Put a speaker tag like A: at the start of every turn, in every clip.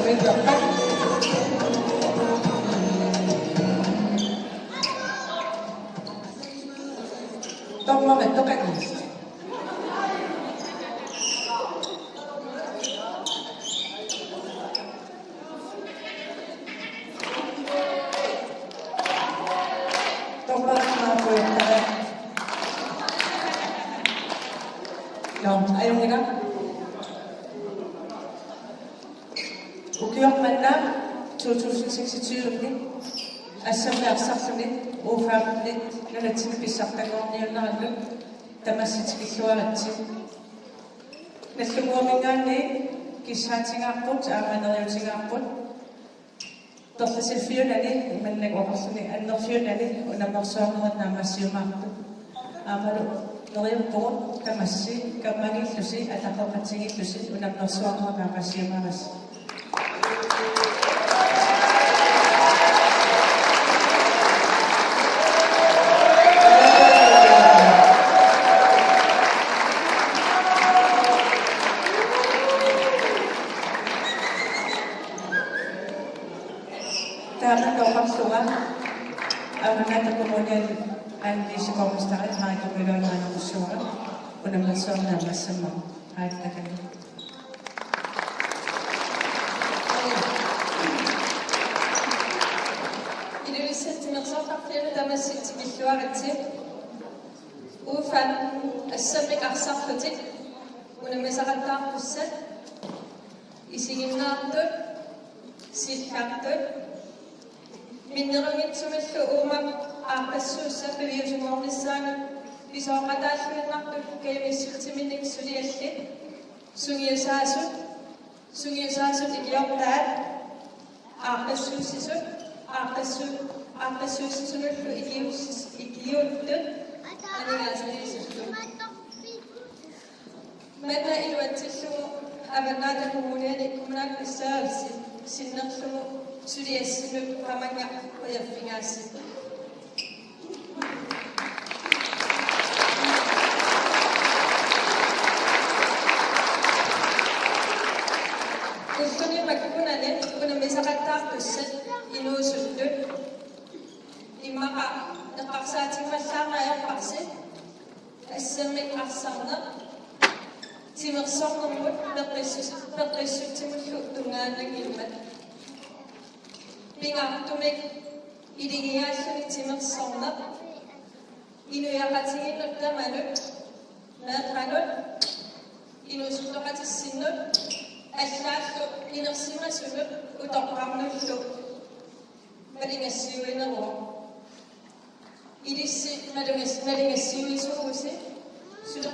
A: Winterberg. Tomma vetto caglisti. Tomma napuettare. No, hai un grado? Ukyokmanna 2026 ассамиарсарлуни уфаапнит налатсик писсартагоорниуннараллу тамасситикиллуаратси наллугуамингаанни киссаатингаарпут ааманериутингаарпут торласилфиунани иманнагуоқарлуни аннерфиунани унамерсуарнерат массиумаарпут аамалу нериуппугут тамасси каммагиллуси атақоқатсигиллуси унамерсуарнерат массиумаарас Sungiusaasut ikiortaat aaqassuusisunullu ikiuttut aningaasaniisuttu manna iluatsillugu avannaata kommuneeni kommunaak issaalsi sinnerlugu suliassinut qamanga uyaffingaassi Timersornermut peqissuttimullu tungaannangilmat pingaartumik iligiaalluni timersorner inuyaqatiginnut tamanut meeqanut inusuttoqatissinnut allaallu inersimasunut utorqarnullu malingassiuineruo ilissi malingassiuisuusi sula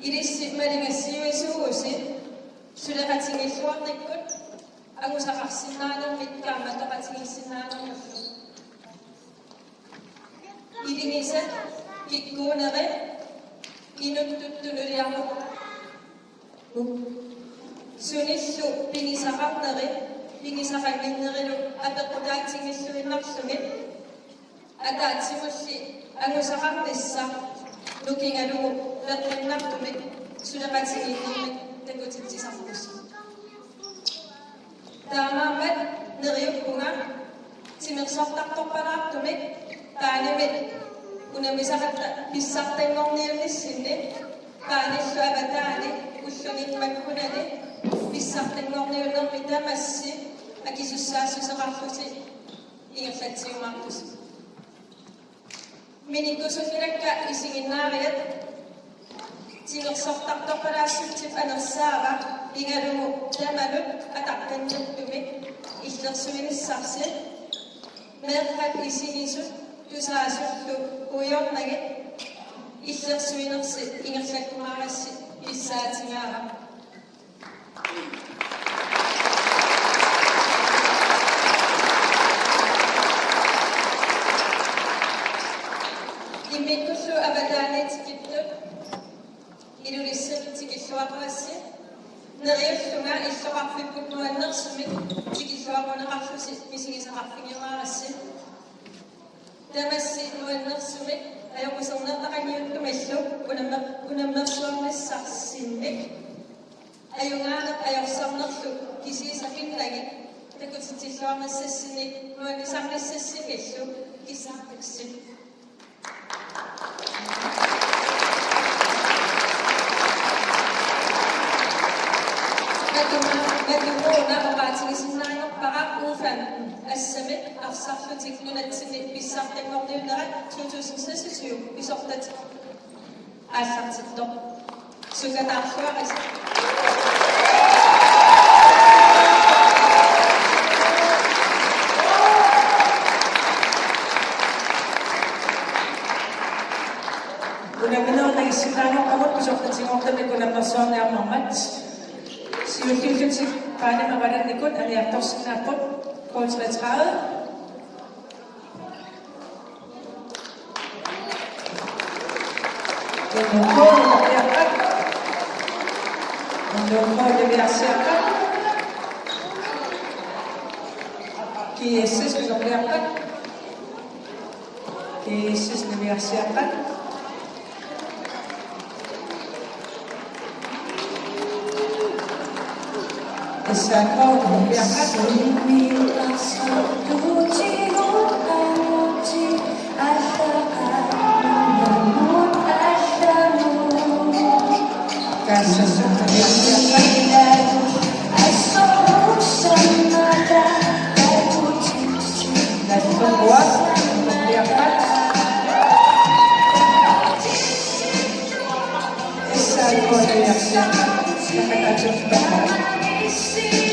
A: ilissi malingassiuisuusi sulaqatingilluarnikkut angusaqarsinnaanermit kaammataqatingissinnaanernullu ilingisat kikkuuneri inuttuttunuliarluq sunillu pingisaqanginnerilu apeqqutaatingilluinnarlugit ataatimulli angusaqarnissa nukingalugu leqqinnartumik sulaqatiginnimik takutitsisarpus taamaamat neriuppunga timersortartorpalaartumik taanimit unamisaqatta pissartangorniunnissinni qaanillu avataani ullungimmakkunani pissartangorniunnermi tamassi akisussaassuseqarlusi ingerlatsiumaartus minikkusunnilakka isiginnaariat timersortartorpalaassuttif anersaava ingalugu tamanut ataqqinnertumik illersuinissarsi meerrat isinisut tusaasullu uyornagit illersuinersi ingerlakkumaarassi pissaatingaara immikkullu avataaniitikittut ilulisseritikilluaqaassi neriullunga illoqarfipput nuannersumik tikilluaqoneqarlusi misigisaqarfingeraarassi tamassi nuannersumik ajoqusernernaqangiuttumallu nik. Ayunganap ayarsamnerlu kisisakinlagi. Takutitillorna sessinik nuanisamni sessikillu kisaataksit. Madumona oqaatigisinnaarior parak uufan assamit arsarlutik nunatsinit pissartangorniunerat 2026 pisortat aallartittor sukataarluaris.
B: Unang-una nagisinnaarior qamut pisortatingortamik unammersuarniarnermat Siutilkensik Grønne Maradnikun er Nertorsinaput på 33. Den nummer leverer Den nummer leverer cirka. GSS leverer GSS leverer cirka. Esakau leverer Essa é a